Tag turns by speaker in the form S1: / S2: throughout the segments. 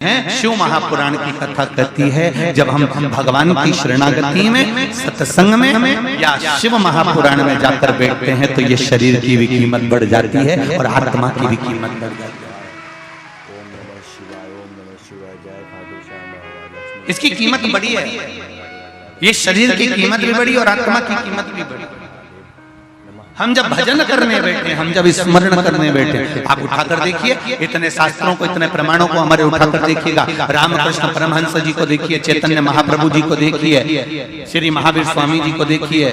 S1: शिव महापुराण की कथा कहती है जब हम भगवान की शरणागति में सत्संग में या शिव महापुराण में जाकर बैठते हैं तो ये शरीर की भी कीमत बढ़ जाती है और आत्मा की भी कीमत बढ़ जाती है। इसकी कीमत बड़ी है, ये शरीर की कीमत भी बड़ी और आत्मा की कीमत भी बड़ी। हम जब भजन करने बैठे, हम जब स्मरण करने बैठे, आप उठाकर देखिए इतने शास्त्रों को, इतने प्रमाणों को हमारे उठाकर देखिएगा। रामकृष्ण परमहंस जी को देखिए, चैतन्य महाप्रभु जी को देखिए, श्री महावीर स्वामी जी को देखिए,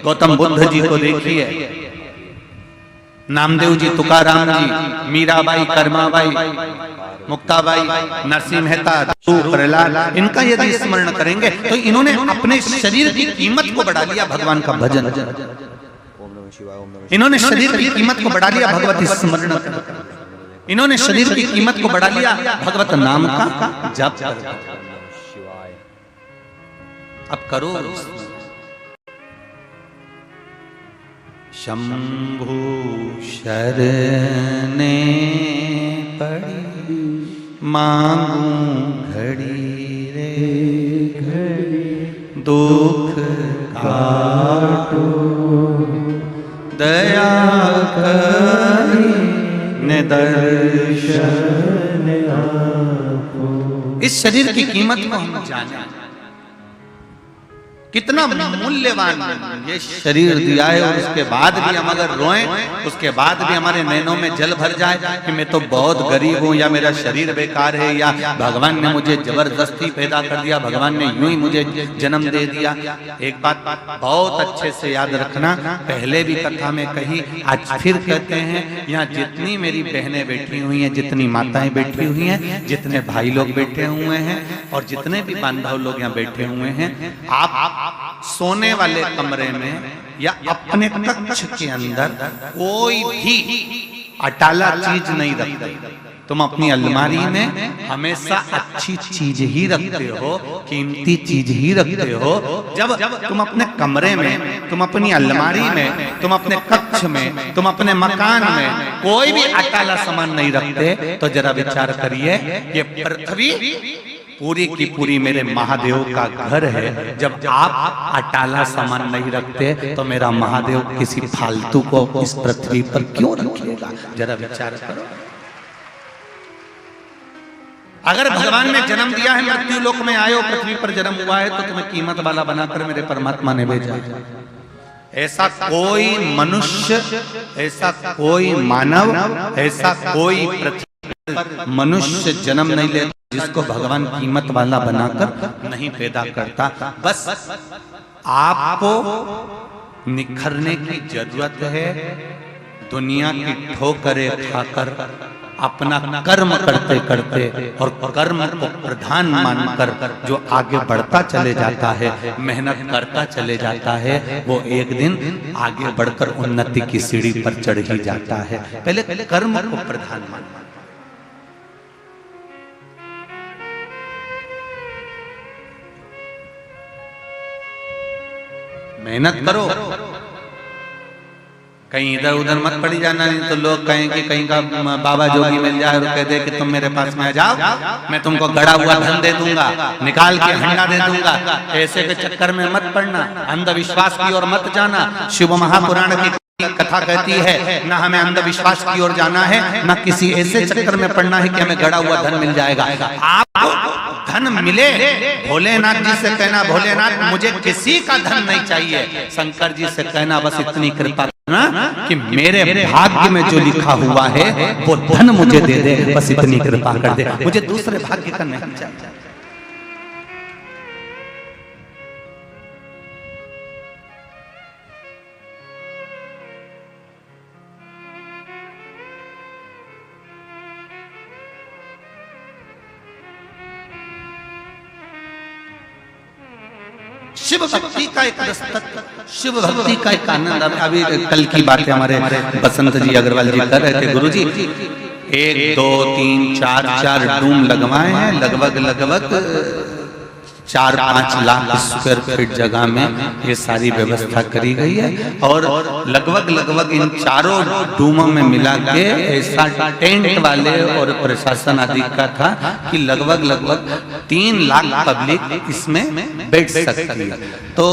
S1: गौतम बुद्ध जी को देखिए, नामदेव जी, तुकाराम जी, मीराबाई, कर्माबाई, मुक्ताबाई, नरसिंह मेहता, प्रहलाद, इनका यदि स्मरण करेंगे तो इन्होंने अपने शरीर की कीमत को बढ़ा लिया भगवान का भजन, इन्होंने शरीर की कीमत को बढ़ा लिया भगवत स्मरण, इन्होंने शरीर की कीमत को बढ़ा लिया भगवत नाम का जप। अब करो। शंभु शरणे पड़ी मांगू घड़ी रे घड़ी, दुख काटो दया करी ने दर्शन आपको। इस शरीर की कीमत को हम जाने, कितना मूल्यवान ये शरीर दिया है और उसके बाद भी हम अगर रोएं, उसके बाद भी हमारे नैनों में जल भर जाए कि मैं तो बहुत गरीब हूं, या मेरा शरीर बेकार है, या भगवान ने मुझे जबरदस्ती पैदा कर दिया, भगवान ने यूं ही मुझे जन्म दे दिया। एक बात बहुत अच्छे से याद रखना, पहले भी कथा में कही, आज फिर कहते हैं, यहाँ जितनी मेरी बहनें बैठी हुई हैं, जितनी माताएं बैठी हुई हैं, जितने भाई लोग बैठे हुए हैं और जितने भी बांधव लोग यहाँ बैठे हुए हैं, आप सोने वाले कमरे में या अपने कक्ष के अंदर कोई भी अटाला चीज नहीं रखते। तुम अपनी अलमारी में हमेशा अच्छी चीज ही रखते हो, कीमती चीज ही रखते हो। जब तुम अपने कमरे में, तुम अपनी अलमारी में, तुम अपने कक्ष में, तुम अपने मकान में कोई भी अटाला सामान नहीं रखते तो जरा विचार करिए, ये पृथ्वी पूरी की पूरी मेरे महादेव का घर है। जब आप अटाला सामान नहीं रखते तो मेरा महादेव किसी फालतू को इस पृथ्वी पर क्यों रखेगा? जरा विचार करो। अगर भगवान ने जन्म दिया है, मृत्यु लोक में आए हो, पृथ्वी पर जन्म हुआ है, तो तुम्हें कीमत वाला बनाकर मेरे परमात्मा ने भेजा। ऐसा कोई मनुष्य, ऐसा कोई मानव, ऐसा कोई पृथ्वी मनुष्य जन्म नहीं लेता जिसको भगवान कीमत वाला बनाकर नहीं पैदा करता। बस आपको निखरने की जरूरत है। दुनिया की ठोकरें खाकर अपना कर्म करते करते और कर्म को प्रधान मानकर जो आगे बढ़ता चले जाता है, मेहनत करता चले जाता है, वो एक दिन आगे बढ़कर उन्नति की सीढ़ी पर चढ़ ही जाता है। पहले कर्म को प्रधान मानना। मेहनत करो, कहीं इधर उधर मत पड़ी जाना, नहीं तो लोग कहें कि कहीं का बाबा जोगी मिल जाए और कह दे कि तुम मेरे पास में आ जाओ, मैं तुमको गड़ा हुआ धन दे दूंगा, निकाल के हंडा दे दूंगा। ऐसे के चक्कर में मत पड़ना, अंधविश्वास की ओर मत जाना। शिव महापुराण की कथा कहती है, ना हमें अंधविश्वास की ओर जाना है, ना किसी ऐसे चक्कर में पड़ना है कि हमें गड़ा हुआ धन मिल जाएगा। आपको धन मिले, भोलेनाथ जी से कहना, भोलेनाथ मुझे किसी का धन नहीं चाहिए। शंकर जी से कहना, बस इतनी कृपा करना कि मेरे भाग्य में जो लिखा हुआ है वो धन मुझे दे दे, बस इतनी कृपा कर दे, मुझे दूसरे भाग्य का नहीं चाहिए। शिव भक्ति का एक रसतत्व, शिव भक्ति का एक आनंद। अभी कल की बात है, हमारे बसंत जी अग्रवाल जी कर रहे थे, गुरु जी 1 2 3 4 डूम लगवाए हैं, लगभग 4-5 लाख स्क्वायर फीट जगह में ये सारी व्यवस्था करी गई है। और लगभग इन चारों डूमों में मिला के ऐसा टेंट वाले और प्रशासन आदि का था कि लगभग 3 लाख पब्लिक इसमें बैठ सकती है। तो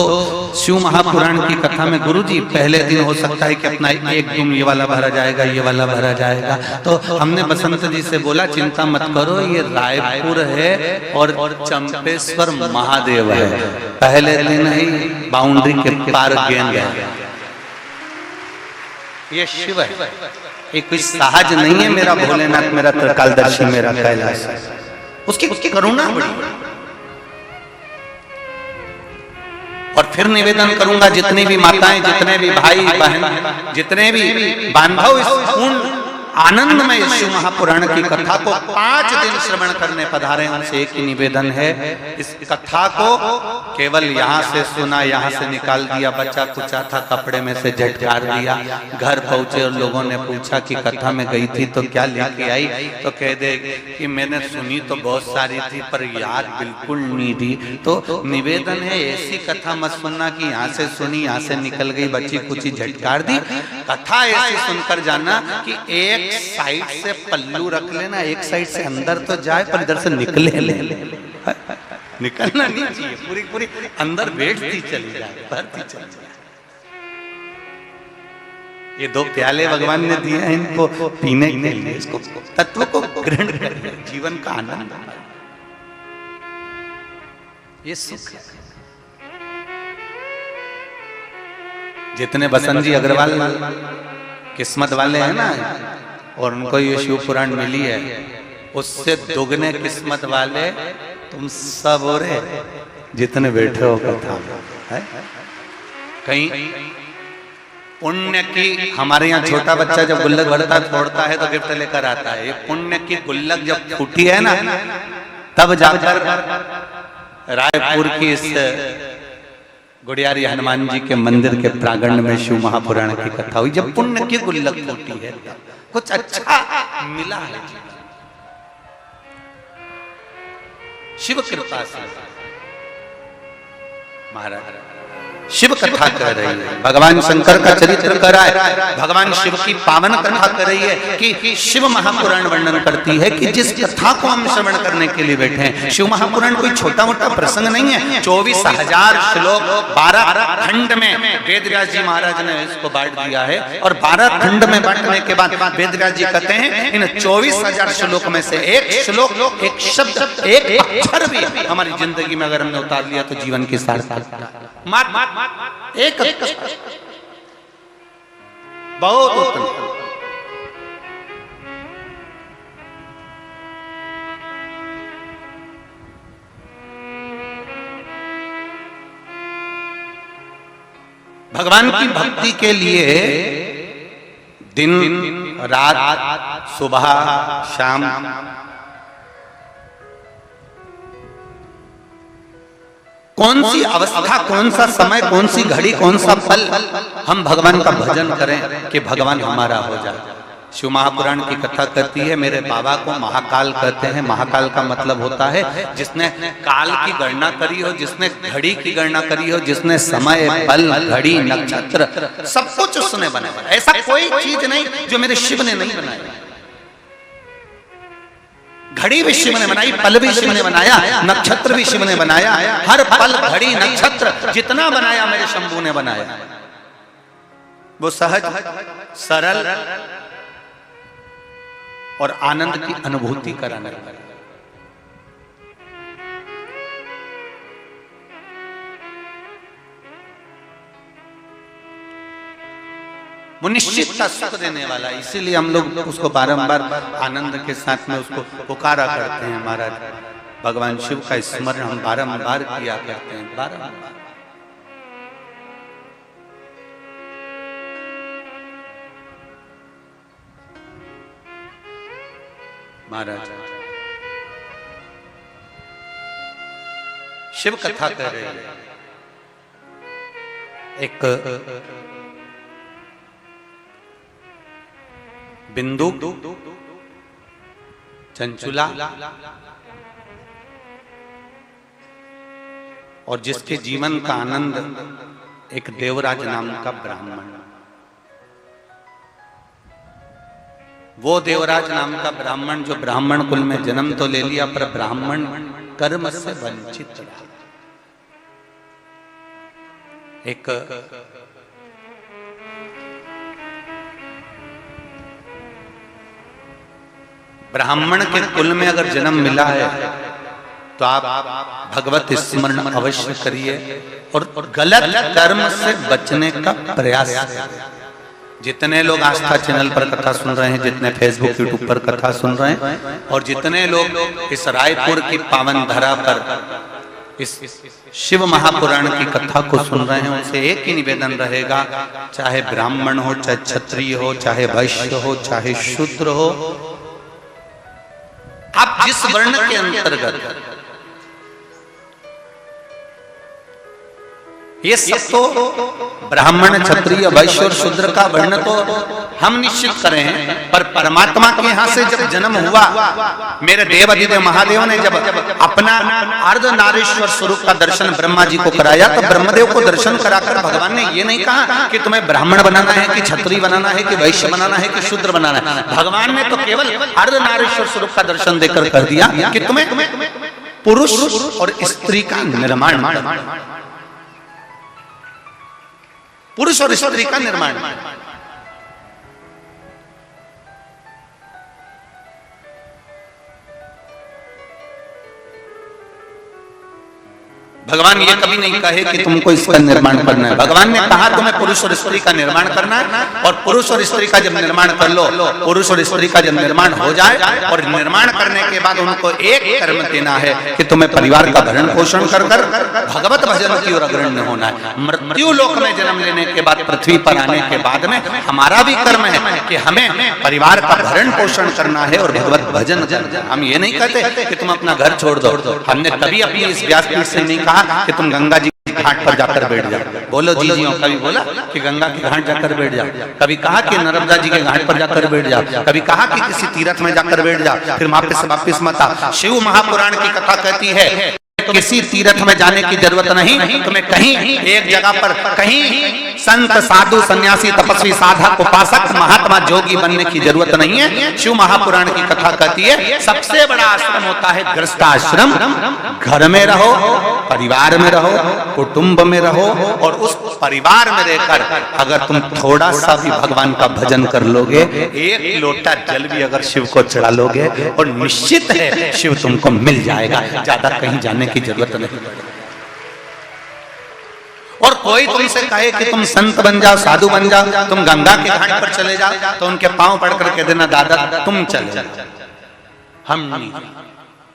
S1: शिव महापुराण की कथा में गुरुजी पहले दिन हो सकता है कि अपना एक डूम ये वाला भरा जाएगा, ये वाला भरा जाएगा। तो हमने बसंत जी से बोला चिंता मत करो, ये रायपुर है और चंपेश्वर महादेव है, पहले दिन ही बाउंड्री के पार गेंद है। ये शिव है, ये कोई सहज नहीं है मेरा भोलेनाथ, मेरा त्रिकालदर्शी, मेरा कैलाश। उसकी करुणा बड़ी। और फिर निवेदन करूंगा जितनी भी माताएं, जितने भी भाई बहन, जितने भी बांधव इस पूर्ण आनंद में शिव महापुराण की कथा को 5 दिन श्रवण करने पधारे, उनसे एक ही निवेदन है, इस कथा को केवल यहाँ से सुना, यहाँ से निकाल दिया, बच्चा कुचा था कपड़े में से झटकार दिया, घर पहुंचे और लोगों ने पूछा कि कथा में गई थी तो क्या लेके आई, तो कह दे कि मैंने सुनी तो बहुत सारी थी पर याद बिल्कुल नहीं थी। तो निवेदन है ऐसी कथा मत सुनना कि यहाँ से सुनी, यहाँ से निकल गई, बच्ची कुची झटकार दी। कथा ऐसी सुनकर जाना कि एक साइड से पल्लू रख लेना, एक साइड से अंदर तो जाए पर इधर से निकले निकलना नहीं चाहिए, पूरी अंदर बैठती चली जाए, भरती चली जाए। ये 2 प्याले भगवान ने दिए हैं इनको पीने के लिए, इसको तत्व को ग्रहण करिए, जीवन का आनंद, ये सुख। जितने बसंत जी अग्रवाल किस्मत वाले हैं ना, और उनको ये शिव पुराण मिली है, उससे दोगुने किस्मत वाले तुम सब हो रहे जितने बैठे हो कथा है। कहीं पुण्य की, हमारे यहाँ छोटा बच्चा जब गुल्लक भरता फोड़ता है तो गिफ्ट लेकर आता है, ये पुण्य की गुल्लक जब फूटी है ना, तब जाकर रायपुर की इस गुड़ियारी हनुमान जी के मंदिर के प्रांगण में शिव महापुराण की कथा हुई। जब पुण्य की गुल्लक फूटी है, कुछ अच्छा मिला है शिव कृपा से। महाराज शिव कथा कर रही है, भगवान शंकर का चरित्र कर रहा है, भगवान शिव की पावन कथा कर रही है कि शिव महापुराण वर्णन करती है कि जिस कथा को हम श्रवण करने के लिए बैठे हैं, शिव महापुराण कोई छोटा मोटा प्रसंग नहीं है। 24,000 श्लोक 12 खंड में वेदव्यास जी महाराज ने इसको बांट दिया है, और 12 खंड में बांटने के बाद वेदव्यास जी कहते हैं इन 24,000 श्लोक में से एक श्लोक, एक शब्द, एक अक्षर भी हमारी जिंदगी में अगर हमने उतार लिया तो जीवन की सार्थकता। एक बहुत उत्तम। भगवान की भक्ति के लिए दिन रात, सुबह शाम, कौन सी अवस्था, कौन सा समय, कौन सी घड़ी, कौन सा पल हम भगवान का भजन करें कि भगवान हमारा हो जाए। शिव महापुराण की कथा कहती है, मेरे बाबा को महाकाल कहते हैं। महाकाल का मतलब होता है जिसने काल की गणना करी हो, जिसने घड़ी की गणना करी हो, जिसने समय, पल, घड़ी, नक्षत्र सब कुछ उसने बनाया। ऐसा कोई चीज नहीं जो मेरे शिव ने नहीं बनाया। घड़ी भी शिव ने बनाई, पल भी शिव ने बनाया, नक्षत्र भी शिव ने बनाया। हर पल, घड़ी, नक्षत्र जितना बनाया मेरे शंभू ने बनाया। वो सहज, सरल और आनंद की अनुभूति कराने वाला। वो निश्चितता सुख देने वाला, इसीलिए हम लोग उसको बारंबार आनंद के साथ में उसको पुकारा करते हैं। महाराज भगवान शिव का स्मरण हम बारंबार किया करते हैं, बारंबार। महाराज शिव कथा कर रहे हैं। एक बिंदु, चंचुला, और जिसके जीवन का आनंद एक देवराज नाम का ब्राह्मण, वो देवराज नाम का ब्राह्मण जो ब्राह्मण कुल में जन्म तो ले लिया पर ब्राह्मण कर्म से वंचित रहा। एक ब्राह्मण के कुल में अगर जन्म मिला है तो आप भगवत स्मरण अवश्य करिए और गलत कर्म से बचने का प्रयास करिए। जितने लोग आस्था चैनल पर कथा सुन रहे हैं, जितने फेसबुक यूट्यूब पर कथा सुन रहे हैं और जितने लोग इस रायपुर की पावन धरा पर इस शिव महापुराण की कथा को सुन रहे हैं, उनसे एक ही निवेदन रहेगा, चाहे ब्राह्मण हो, चाहे क्षत्रिय हो, चाहे वैश्य हो, चाहे शूद्र हो, आप जिस वर्ण के अंतर्गत, ये सब तो ब्राह्मण क्षत्रिय वैश्य और शूद्र का वर्ण तो हम निश्चित करें हैं, पर परमात्मा के यहां से जब जन्म हुआ, मेरे देव अधिदेव महादेव ने जब अपना अर्धनारीश्वर स्वरूप का दर्शन ब्रह्मा जी को कराया, तो ब्रह्मदेव को दर्शन कराकर भगवान ने ये नहीं कहा कि तुम्हें ब्राह्मण बनाना है कि क्षत्रिय बनाना है कि वैश्य बनाना है कि शूद्र बनाना है। भगवान ने तो केवल अर्धनारीश्वर स्वरूप का दर्शन देकर कर दिया कि तुम्हें पुरुष और स्त्री का निर्माण, पुरुष और स्त्री का निर्माण। भगवान ये कभी नहीं कहे कि तुमको इसका निर्माण करना है। भगवान ने कहा तुम्हें पुरुष और स्त्री का निर्माण करना है, और पुरुष और स्त्री का जब निर्माण कर लो, पुरुष और स्त्री का जब निर्माण हो जाए और निर्माण करने के बाद उनको एक कर्म देना है कि तुम्हें परिवार का भरण पोषण कर कर भगवत भजन की ओर अग्रणी होना है। मृत्यु लोक में जन्म लेने के बाद, पृथ्वी पर आने के बाद में हमारा भी कर्म है कि हमें परिवार का भरण पोषण करना है और भगवत भजन करना। हम ये नहीं कहते कि तुम अपना घर छोड़ दो। हमने कभी अपनी इस व्यासपीठ से नहीं कहा कि तुम गंगा जी के घाट पर जाकर बैठ जाओ। बोलो जी जी। कभी बोला कि गंगा के घाट जाकर बैठ जाओ, कभी कहा कि नर्मदा जी के घाट पर जाकर बैठ जाओ, कभी कहा कि किसी तीर्थ में जाकर बैठ जाओ, फिर वापस मत आओ। शिव महापुराण की कथा कहती है किसी तीर्थ में जाने की जरूरत नहीं, तुम्हें कहीं एक जगह पर कहीं संत साधु सन्यासी तपस्वी साधक उपासक महात्मा जोगी बनने की जरूरत नहीं है। शिव महापुराण की कथा कहती है सबसे बड़ा आश्रम होता है गृहस्थाश्रम। घर में रहो, परिवार में रहो, कुटुंब में रहो, और उस परिवार में रहकर अगर तुम थोड़ा सा भी भगवान का भजन कर लोगे, एक लोटा जल भी अगर शिव को चढ़ा लोगे, और निश्चित है शिव तुमको मिल जाएगा, ज्यादा कहीं जाने की जरूरत नहीं। और कोई तुमसे कहे कि तुम संत बन जाओ, साधु बन जाओ, तुम गंगा के घाट पर चले जाओ, तो उनके पांव पड़कर कह देना दादा तुम चले जाओ, हम नहीं,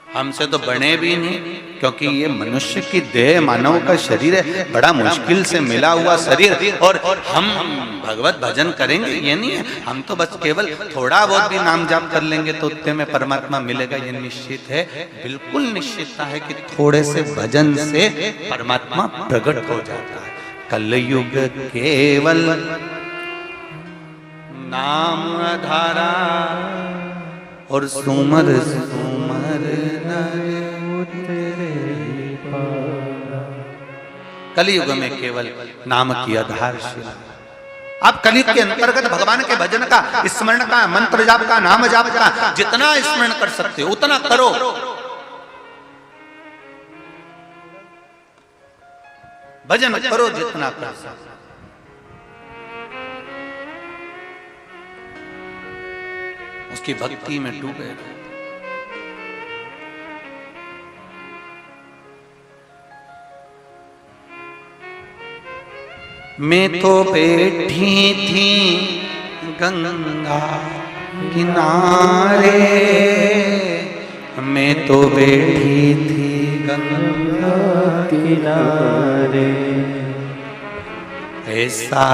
S1: हमसे तो बने भी नहीं, क्योंकि ये मनुष्य की देह, मानव का शरीर है, बड़ा मुश्किल से मिला हुआ शरीर, और हम भगवत भजन करेंगे ये नहीं है। हम तो बस केवल थोड़ा बहुत भी नाम जाप कर लेंगे तो उतने में परमात्मा मिलेगा, ये निश्चित है। बिल्कुल निश्चितता है कि थोड़े से भजन से परमात्मा प्रकट हो जाता है। कलयुग केवल नाम आधारा और सुमर सुमर कलयुग में केवल नाम की आधारशिला। आप कलयुग के अंतर्गत भगवान के भजन का, स्मरण का, मंत्र जाप का, नाम जाप का जितना स्मरण कर सकते हो उतना करो। भजन करो जितना कर सकते। उसकी भक्ति में डूबे। मैं तो बैठी थी गंगा किनारे, मैं तो बैठी थी गंगा किनारे, ऐसा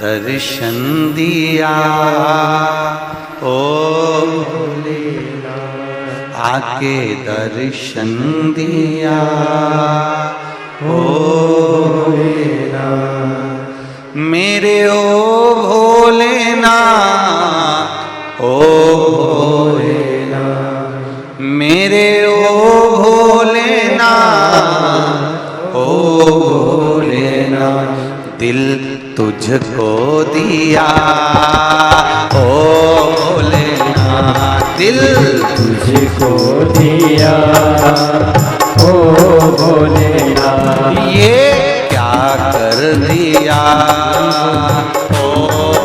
S1: दर्शन दिया ओ भोलेनाथ, आके दर्शन दिया ओ भोलेनाथ, मेरे ओ भोलेनाथ, ओ भोलेनाथ, मेरे ओ भोलेनाथ, तुझको दिया ओ भोलेनाथ, दिल
S2: तुझको दिया ओ भोलेनाथ,
S1: ये क्या कर दिया ओ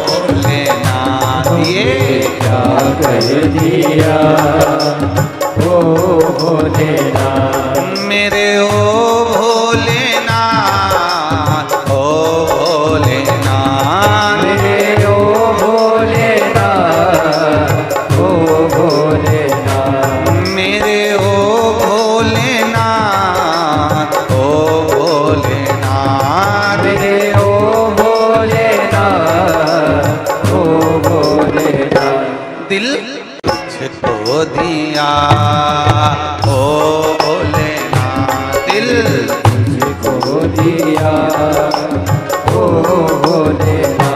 S1: भोलेनाथ, ये
S2: क्या कर दिया ओ भोलेनाथ,
S1: मेरे ओ भोलेनाथ, ओ भोलेनाथ,
S2: मेरे ओ भोलेनाथ, ओ भोलेनाथ,
S1: मेरे ओ भोलेनाथ, ओ भोलेनाथ,
S2: मेरे ओ भोलेनाथ, ओ भोलेनाथ,
S1: दिल तुझको दिया ओ भोलेनाथ, दिल
S2: तुझको दिया ओ भोलेनाथ।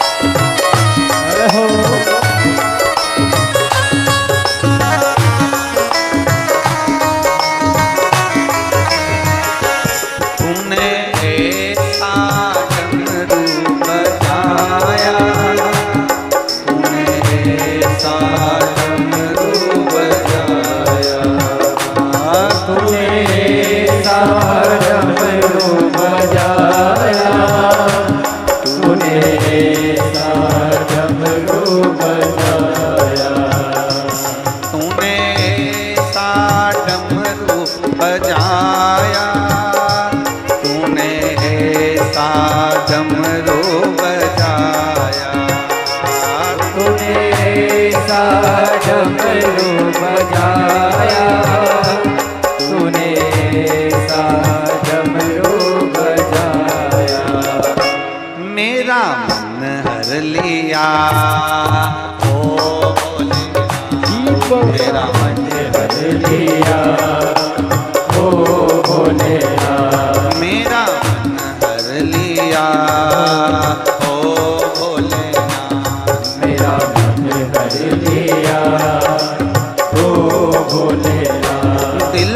S1: लिया ओ भोलेनाथ, मेरा मन
S2: हर लिया ओ भोलेनाथ,
S1: मेरा मन हर लिया ओ भोलेनाथ,
S2: मेरा मन हर लिया ओ भोलेनाथ,
S1: दिल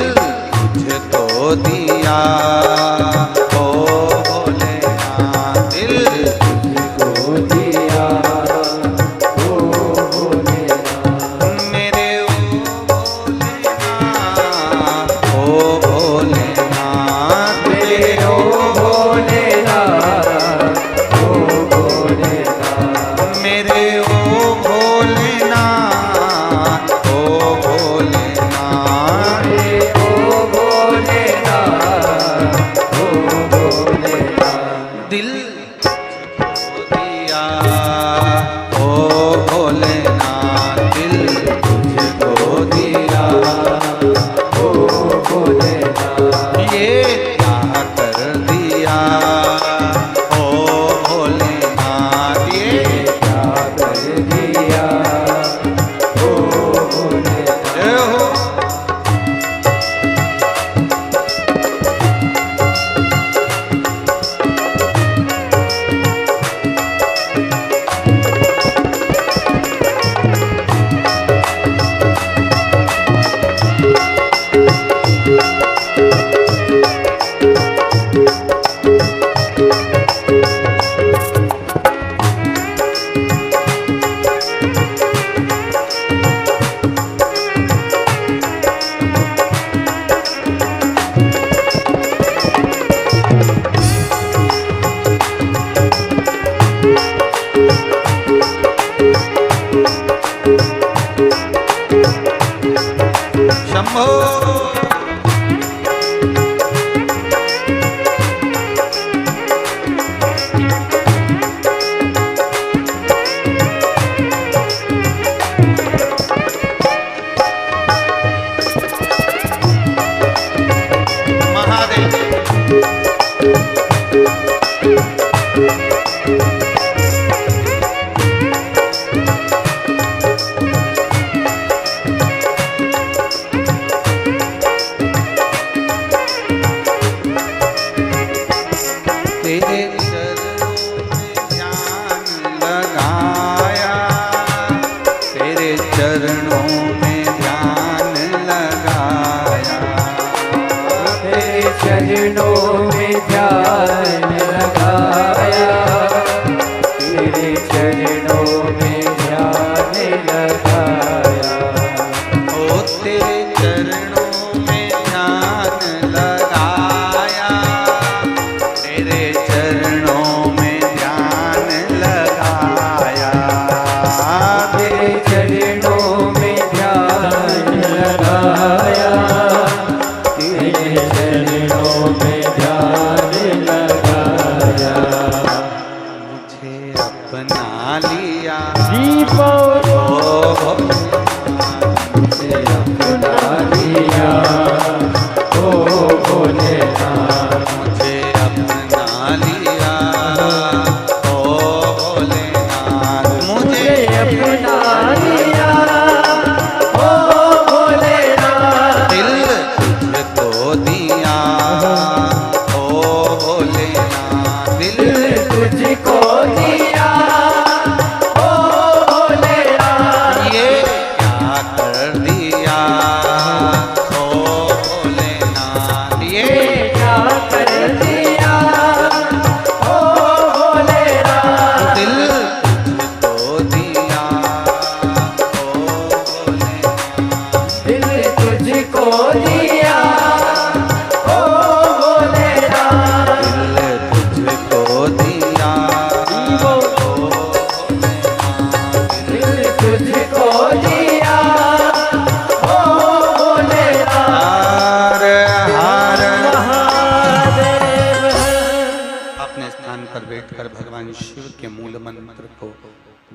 S1: तुझको दिया ओ भोलेनाथ, दिल
S2: तुझको दिया ओ भोलेनाथ,
S1: मेरे ओ भोलेनाथ, शंभो।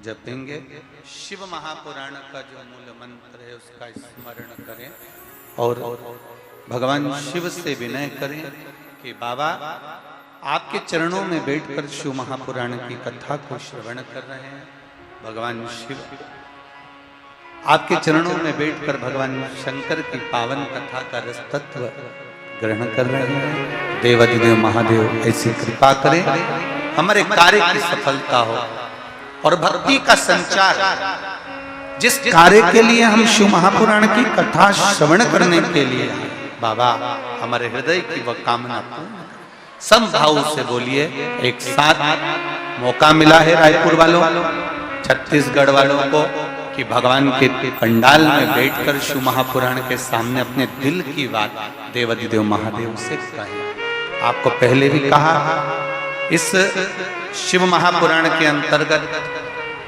S1: जपेंगे। शिव महापुराण का जो मूल मंत्र है उसका स्मरण करें और भगवान शिव से विनय करें कि बाबा आपके चरणों में बैठकर शिव महापुराण की कथा को श्रवण कर रहे हैं। भगवान शिव आपके चरणों में बैठकर भगवान शंकर की पावन कथा का रस तत्व ग्रहण कर रहे हैं। देवाधिदेव महादेव ऐसी कृपा करें, हमारे कार्य की सफलता हो और भक्ति का संचार। जिस कार्य के लिए हम शिव महापुराण की कथा श्रवण करने के लिए बाबा हमारे हृदय की वह कामना पूर्ण समभाव से बोलिए। एक साथ मौका मिला है रायपुर वालों, छत्तीसगढ़ वालों को कि भगवान के पंडाल में बैठकर शिव महापुराण के सामने अपने दिल की बात देवाधिदेव महादेव से कहें। आपको पहले भी कहा, इस शिव महापुराण के अंतर्गत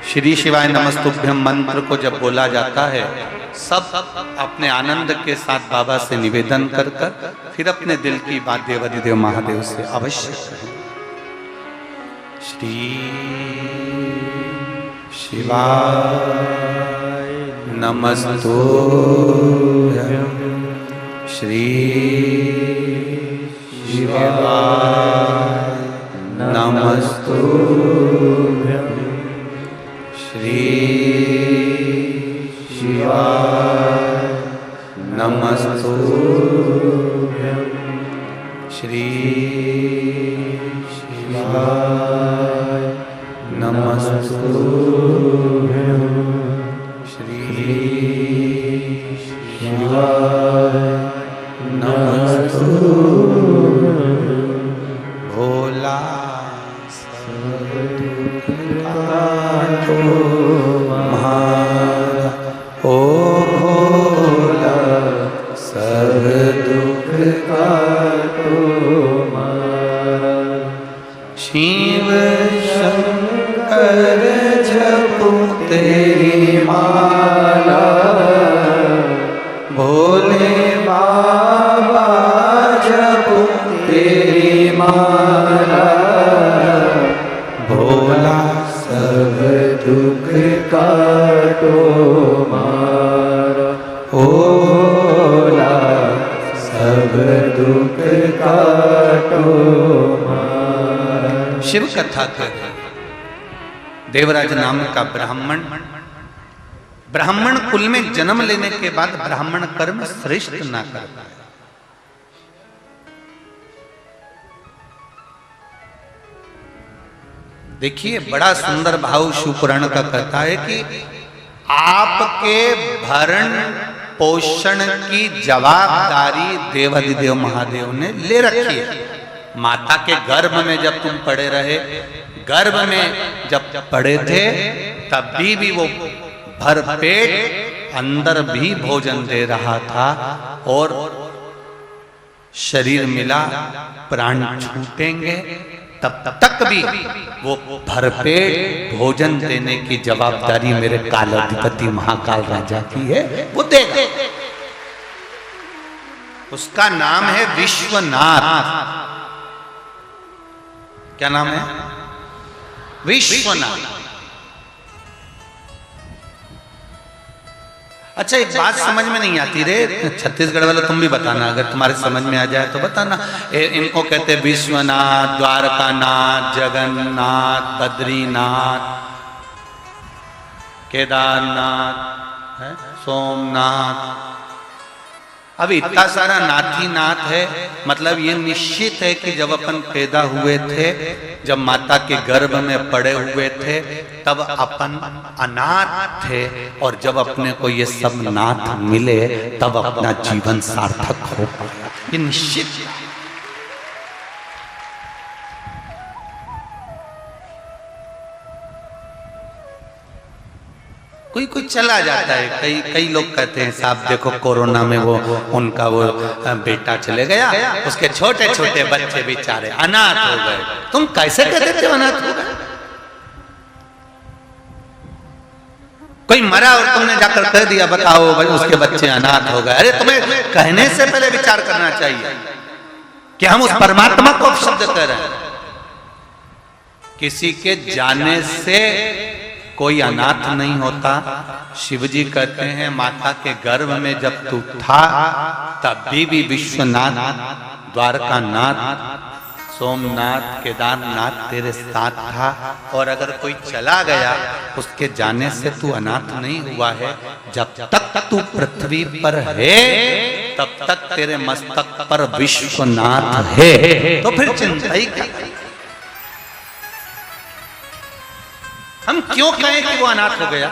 S1: श्री शिवाय नमस्तुभ्यम मंत्र को जब बोला जाता है, सब अपने आनंद के साथ बाबा से निवेदन कर फिर अपने दिल की बात देवाधिदेव महादेव से अवश्य कहें। श्री शिवाय नमस्तुभ्यम, श्री शिवाय नमस्तुभ्यम, श्री शिवाय नमस्तुभ्यम, श्री शिवाय नमस्तुभ्यम, श्री शिवाय नमस्तुभ्यम। भोला ओ भोला सब दुख काटो मारा, शिव शंकर जपो तेरी माला,
S2: भोले बाबा जपो तेरी माला, भोला सब दुख काटो मारा, भोला सब दुख काटो मारा।
S1: शिव कथा के देवराज नाम का ब्राह्मण कुल में जन्म लेने के बाद ब्राह्मण कर्म श्रेष्ठ ना कर पाए। देखिए बड़ा सुंदर भाव शिव पुराण का कहता है कि आपके भरण पोषण की जवाबदारी देवाधिदेव महादेव ने ले रखी है। माता के गर्भ में जब तुम पड़े रहे, गर्भ में जब पड़े थे, तब भी वो भर पेट अंदर भी भोजन दे रहा था, और शरीर मिला प्राण छूटेंगे तब तक भी वो भरपेट भोजन देने की जवाबदारी मेरे कालाधिपति महाकाल राजा की है, वो देगा। उसका नाम है विश्वनाथ। क्या नाम है? विश्वनाथ। अच्छा एक बात समझ में नहीं आती रे, छत्तीसगढ़ वाले तुम भी बताना, अगर तुम्हारे समझ में आ जाए तो बताना। इनको कहते विश्वनाथ, द्वारकानाथ, जगन्नाथ, बद्रीनाथ, केदारनाथ, सोमनाथ। अब इतना सारा नाथी नाथ है, मतलब ये निश्चित है कि जब अपन पैदा हुए थे, जब माता के गर्भ में पड़े हुए थे, तब अपन अनाथ थे, और जब अपने को ये सब नाथ मिले तब अपना जीवन सार्थक हो पाया। ये निश्चित है। कोई कोई चला जाता है, कई लोग कहते हैं साहब देखो कोरोना में वो उनका वो बेटा चले गया, उसके छोटे छोटे बच्चे बेचारे अनाथ हो गए। तुम कैसे कहते थे अनाथ हो गए? कोई मरा और तुमने जाकर कह दिया बताओ भाई उसके बच्चे अनाथ हो गए। अरे तुम्हें कहने से पहले विचार करना चाहिए कि हम उस परमात्मा को शब्द कर रहे हैं। किसी के जाने से कोई अनाथ नहीं होता। शिवजी कहते हैं माता के गर्भ में जब तू था तब भी विश्वनाथ, द्वारकानाथ, सोमनाथ, केदारनाथ तेरे साथ था, और अगर कोई चला गया उसके जाने से तू अनाथ नहीं हुआ है। जब तक तू पृथ्वी पर है तब तक तेरे मस्तक पर विश्वनाथ है, तो फिर चिंता ही क्या? हम क्यों कहें कि वो अनाथ हो गया?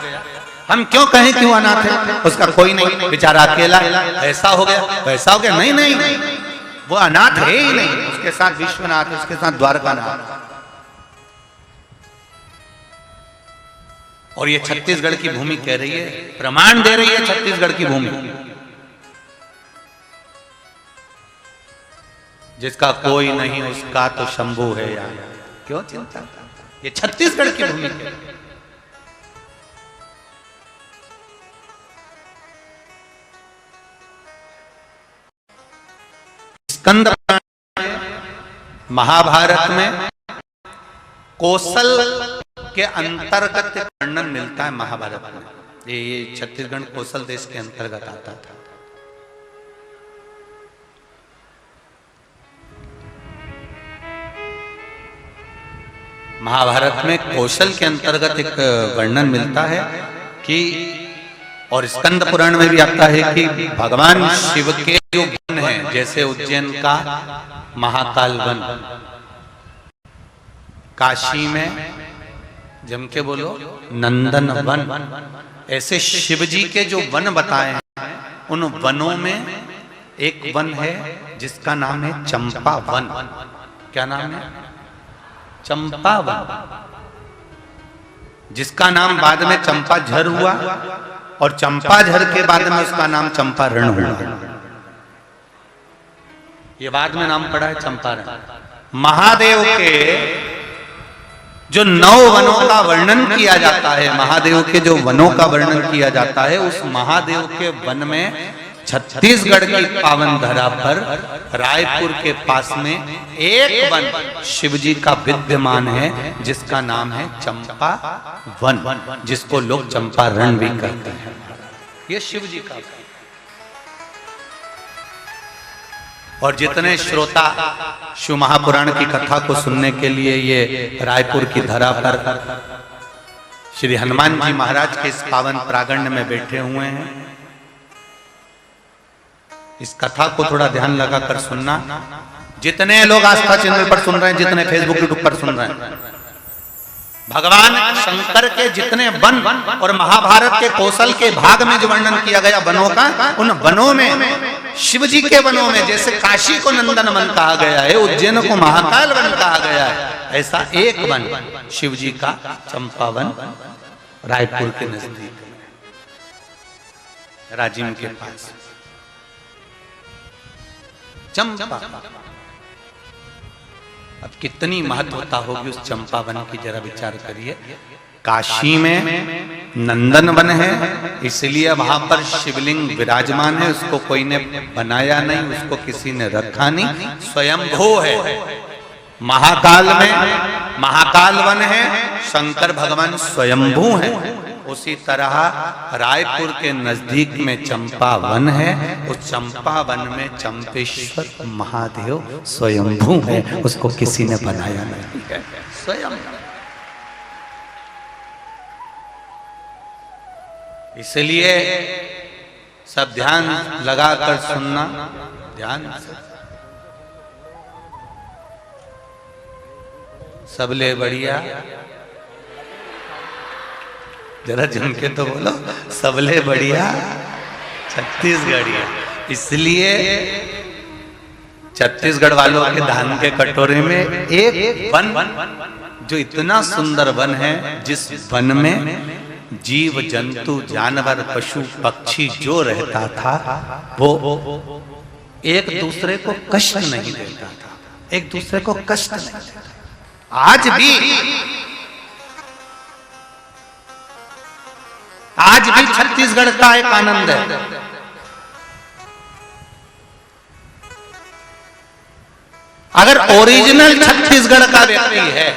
S1: हम क्यों कहें कि वो अनाथ है? उसका कोई नहीं, बेचारा अकेला, ऐसा हो गया वैसा हो गया। नहीं नहीं, वो अनाथ है ही नहीं। उसके साथ विश्वनाथ, उसके साथ द्वारकानाथ। और ये छत्तीसगढ़ की भूमि कह रही है, प्रमाण दे रही है छत्तीसगढ़ की भूमि। जिसका कोई नहीं उसका तो शंभू है यार, क्यों चिंता? ये छत्तीसगढ़ की भूमि है। स्कंद महाभारत में कौशल के अंतर्गत वर्णन मिलता है महाभारत में। ये छत्तीसगढ़ कौशल देश के अंतर्गत आता था। महाभारत में कौशल के अंतर्गत एक वर्णन मिलता है कि, और स्कंद पुराण में भी आता है कि भगवान शिव के जो वन है, जैसे उज्जैन का महाकाल वन, काशी में जम के बोलो नंदन वन, ऐसे शिव जी के जो वन बताए हैं, उन वनों में एक वन है जिसका नाम है चंपा वन। क्या नाम है? चंपा वन, जिसका नाम बाद में चंपा झर हुआ, और चंपा झर के बाद में उसका नाम चंपारण हुआ। ये बाद में नाम पड़ा है चंपारण। महादेव के जो 9 वनों का वर्णन किया जाता है, महादेव के जो वनों का वर्णन किया जाता है, उस महादेव के वन में छत्तीसगढ़ की पावन धरा पर रायपुर के पास में एक वन शिव जी का विद्यमान है जिसका नाम है चंपा वन, जिसको लोग चंपारण भी कहते हैं। ये शिव जी का। और जितने श्रोता शिव महापुराण की कथा को सुनने के लिए ये रायपुर की धरा पर श्री हनुमान जी महाराज के इस पावन प्रांगण में बैठे हुए हैं, इस कथा को थोड़ा ध्यान लगाकर सुनना। जितने लोग आस्था चैनल पर सुन रहे हैं, जितने फेसबुक यूट्यूब पर सुन रहे हैं, भगवान शंकर के जितने वन और महाभारत के कौशल के भाग में जो वर्णन किया गया वनों का, उन वनों में शिव जी के वनों में जैसे काशी को नंदन वन कहा गया है, उज्जैन को महाकाल वन कहा गया है, ऐसा एक वन शिव जी का चंपावन रायपुर के नजदीक राजिम के पास चंपा। अब कितनी महत्वता होगी उस चंपा वन की, जरा विचार करिए। काशी में नंदन वन है, इसलिए वहां पर शिवलिंग विराजमान है, उसको कोई ने बनाया नहीं, उसको किसी ने रखा नहीं, स्वयंभू है। महाकाल में महाकाल वन है, शंकर भगवान स्वयंभू है। उसी तरह रायपुर के नजदीक में चंपा वन है, उस चंपा वन में चंपेश्वर महादेव स्वयंभू है, उसको किसी ने बनाया नहीं है, स्वयं। इसलिए सब ध्यान लगाकर सुनना, ध्यान से। सबले बढ़िया, जरा जम के तो बोलो, सबले बढ़िया छत्तीसगढ़िया। इसलिए छत्तीसगढ़ वालों के धान के कटोरे में एक वन, जो इतना सुंदर वन है, जिस वन में जीव जंतु जानवर पशु पक्षी जो रहता था वो एक दूसरे को कष्ट नहीं देता था, एक दूसरे को कष्ट नहीं देता। आज भी छत्तीसगढ़ का एक आनंद है। अगर ओरिजिनल छत्तीसगढ़ का व्यक्ति है,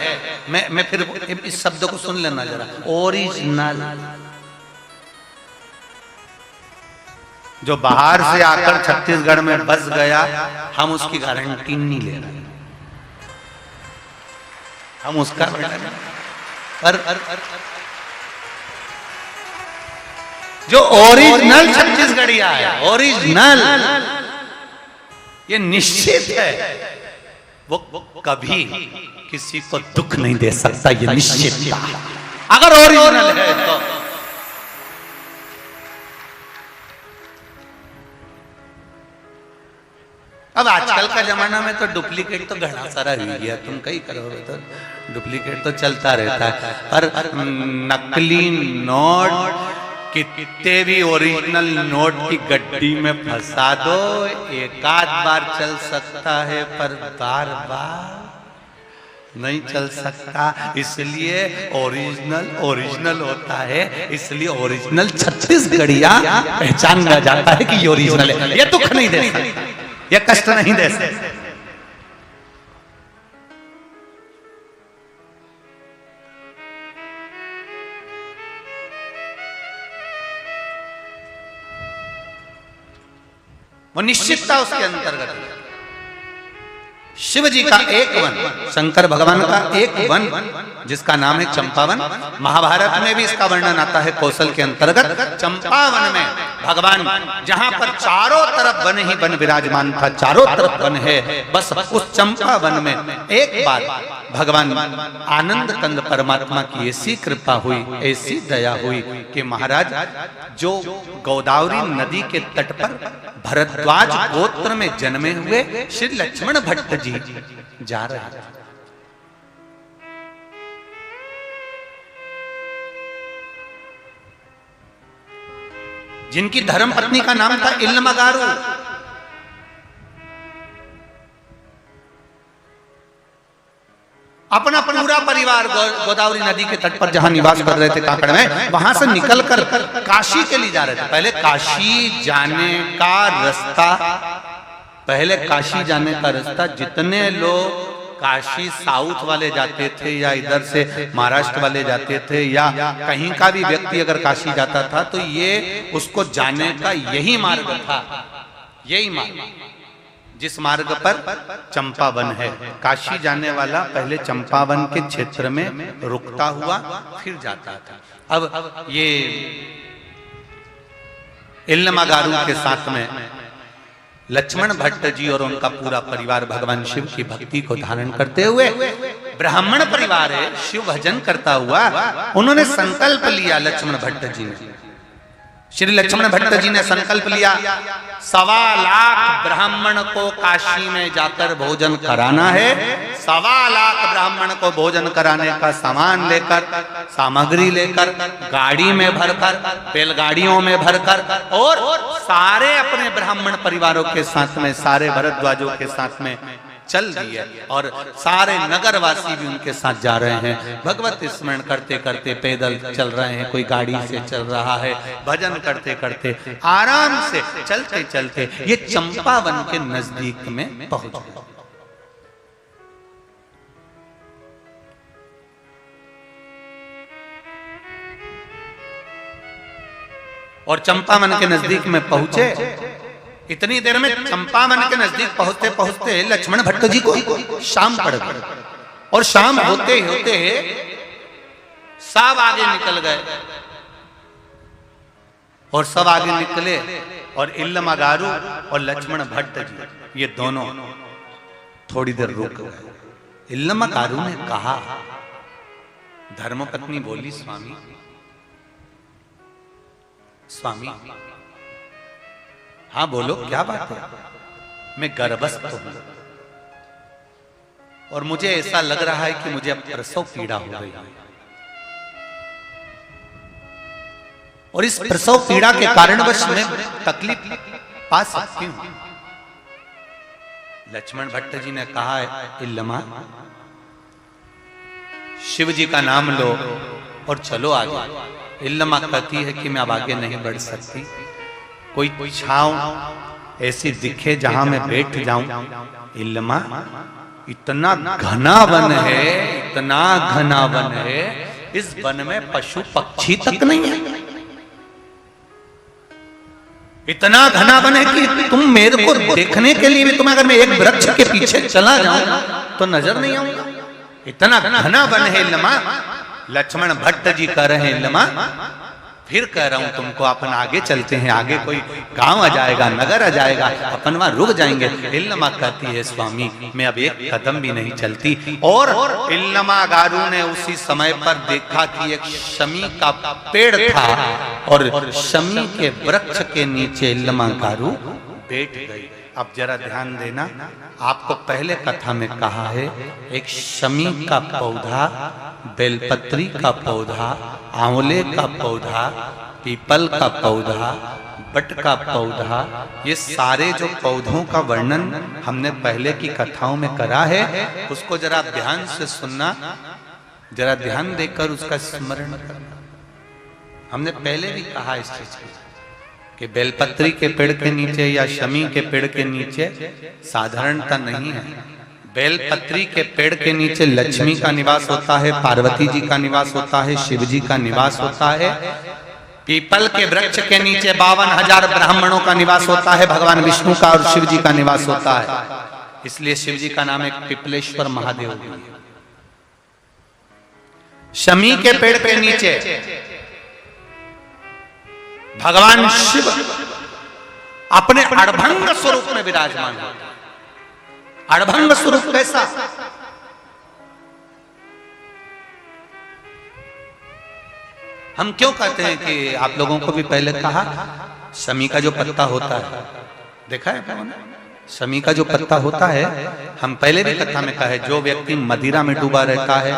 S1: मैं फिर इस शब्द को सुन लेना जरा, ओरिजिनल, जो बाहर से आकर छत्तीसगढ़ में बस गया, हम उसकी गारंटी नहीं ले रहे, हम उसका पर जो ओरिजिनल छत्तीसगढ़िया है, ओरिजिनल, ये निश्चित है वो कभी किसी को दुख नहीं दे सकता, ये निश्चित था। अगर ओरिजिनल है तो अब आजकल का जमाना में तो डुप्लीकेट तो घना सारा हो गया, तुम कहीं करोगे तो डुप्लीकेट तो चलता रहता है, पर नकली नोट कितने भी ओरिजिनल नोट की गड्डी में फंसा दो, एक आध बार चल सकता है, पर बार बार नहीं चल सकता। इसलिए ओरिजिनल होता है, इसलिए ओरिजिनल छत्तीसगढ़िया पहचान जाता है कि ये ओरिजिनल है, ये दुख नहीं दे सकता, ये कष्ट नहीं दे सकता। वो निश्चितता उसके अंतर्गत है। शिव जी का एक वन, शंकर भगवान का एक वन, जिसका नाम है चंपावन। महाभारत में भी इसका वर्णन आता है कौशल के अंतर्गत। चंपावन में भगवान, जहां पर चारों तरफ वन ही वन विराजमान था, चारों तरफ वन है, बस उस चंपावन में एक बार भगवान आनंद कंद परमात्मा की ऐसी कृपा हुई, ऐसी दया हुई कि महाराज जो गोदावरी नदी के तट पर भरद्वाज गोत्र में जन्मे हुए श्री लक्ष्मण भट्ट जी जा रहे हैं। जिनकी धर्म पत्नी का नाम था इल्मगारू। अपना पूरा परिवार गोदावरी नदी के तट पर जहां निवास कर रहे थे काकड़ में, वहां से निकलकर काशी के लिए जा रहे थे। पहले काशी जाने का रास्ता जितने लोग काशी साउथ वाले जाते थे या इधर से महाराष्ट्र वाले जाते थे या कहीं का भी व्यक्ति अगर काशी जाता था तो ये उसको जाने का यही मार्ग था, यही मार्ग जिस मार्ग पर चंपावन है। काशी जाने वाला पहले चंपावन के क्षेत्र में रुकता हुआ फिर जाता था। अब ये इल्लमागारू के साथ में लक्ष्मण भट्ट जी और उनका पूरा परिवार भगवान शिव की भक्ति को धारण करते हुए, ब्राह्मण परिवार है, शिव भजन करता हुआ उन्होंने संकल्प लिया। लक्ष्मण भट्ट जी ने, श्री लक्ष्मण भट्ट जी ने संकल्प लिया 1.25 लाख ब्राह्मण को काशी में जाकर भोजन कराना है। 1.25 लाख ब्राह्मण को भोजन कराने का सामान लेकर, सामग्री लेकर, गाड़ी में भरकर, बैलगाड़ियों में भरकर और सारे अपने ब्राह्मण परिवारों के साथ में, सारे भरद्वाजों के साथ में चल दिए और सारे नगरवासी भी उनके साथ जा रहे हैं। भगवत स्मरण करते करते पैदल चल रहे हैं, कोई गाड़ी से चल रहा है, भजन करते करते आराम से चलते चलते ये चंपावन के नजदीक में पहुंच गए। और चंपावन के नजदीक में पहुंचे, इतनी देर में चंपावन के नजदीक पहुंचते पहुंचते लक्ष्मण भट्ट जी को शाम पड़ गई और शाम होते होते सब आगे निकल गए और सब आगे निकले और इल्लमागारू और लक्ष्मण भट्ट जी ये दोनों थोड़ी देर रुक गए। इल्लमागारू ने कहा, धर्मपत्नी बोली, स्वामी हाँ बोलो, क्या बात है? मैं गर्भस्थ हूं और मुझे ऐसा लग रहा है कि मुझे अब प्रसव पीड़ा हो गई है और इस प्रसव पीड़ा के कारणवश मैं तकलीफ पा सकती हूं। लक्ष्मण भट्ट जी ने कहा, इल्लमा शिव जी का नाम लो और चलो आगे। इल्लमा कहती है कि मैं अब आगे नहीं बढ़ सकती, कोई छांव ऐसी दिखे जहां मैं बैठ जाऊं। इल्लमा इतना घना वन है, इतना घना वन है, इस वन में पशु पक्षी तक नहीं है। इतना घना वन है कि तुम मेरे को देखने के लिए भी, तुम्हें अगर मैं एक वृक्ष के पीछे चला जाऊं तो नजर नहीं आऊंगा। इतना घना वन है इल्लमा। लक्ष्मण भट्ट जी कह रहे हैं, इल्लमा फिर कह रहा हूं तुमको, अपन आगे चलते हैं, आगे कोई गांव आ जाएगा, नगर आ जाएगा, अपन वहां रुक जाएंगे। इल्लमा कहती है, स्वामी मैं अब एक कदम भी नहीं चलती। और इल्लमागारू ने उसी समय पर देखा कि एक शमी का पेड़ था और शमी के वृक्ष के नीचे इल्लमागारू बैठ गई। अब जरा ध्यान देना, आपको पहले कथा में कहा है, एक शमी का पौधा, बेलपत्री का पौधा, आंवले का पौधा, पीपल का पौधा, बट का पौधा, ये सारे जो पौधों का वर्णन हमने पहले की कथाओं में करा है, उसको जरा ध्यान से सुनना, जरा ध्यान देकर उसका स्मरण करना। हमने पहले भी कहा इस चीज की कि बेलपत्री के पेड़ के नीचे या शमी के पेड़ के नीचे साधारणता नहीं है। बेलपत्री के पेड़ के नीचे लक्ष्मी का निवास होता है, पार्वती जी का निवास होता है, शिव जी का निवास होता है। पीपल के वृक्ष के नीचे 52,000 ब्राह्मणों का निवास होता है, भगवान विष्णु का और शिव जी का निवास होता है। इसलिए शिव जी का नाम एक पिपलेश्वर महादेव है। शमी के पेड़ के नीचे भगवान शिव अपने अड़भंग स्वरूप में विराजमान है। अड़भंग स्वरूप कैसा? हम क्यों कहते हैं कि आप लोगों को भी पहले कहा, शमी का जो पत्ता होता है, देखा है शमी का जो पत्ता होता है, हम पहले भी कथा में कहा है, जो व्यक्ति मदिरा में डूबा रहता है,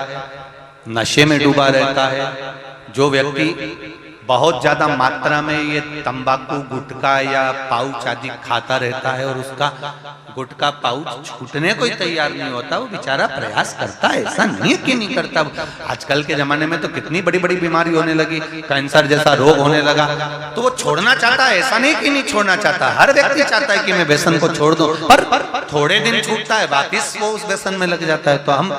S1: नशे में डूबा रहता है, जो व्यक्ति बहुत ज्यादा मात्रा में ये तंबाकू गुटखा या पाउच आदि खाता रहता है और उसका गुटखा पाउच छूटने को ही तैयार नहीं होता, वो बेचारा प्रयास करता है, ऐसा नहीं है कि नहीं करता। आजकल के जमाने में तो कितनी बड़ी बड़ी बीमारी होने लगी, कैंसर जैसा रोग होने लगा, तो वो छोड़ना चाहता है, ऐसा नहीं कि नहीं छोड़ना चाहता। हर व्यक्ति चाहता है कि मैं व्यसन को छोड़ दूं, पर थोड़े दिन छूटता है, बाकी वो उस व्यसन में लग जाता है। तो हम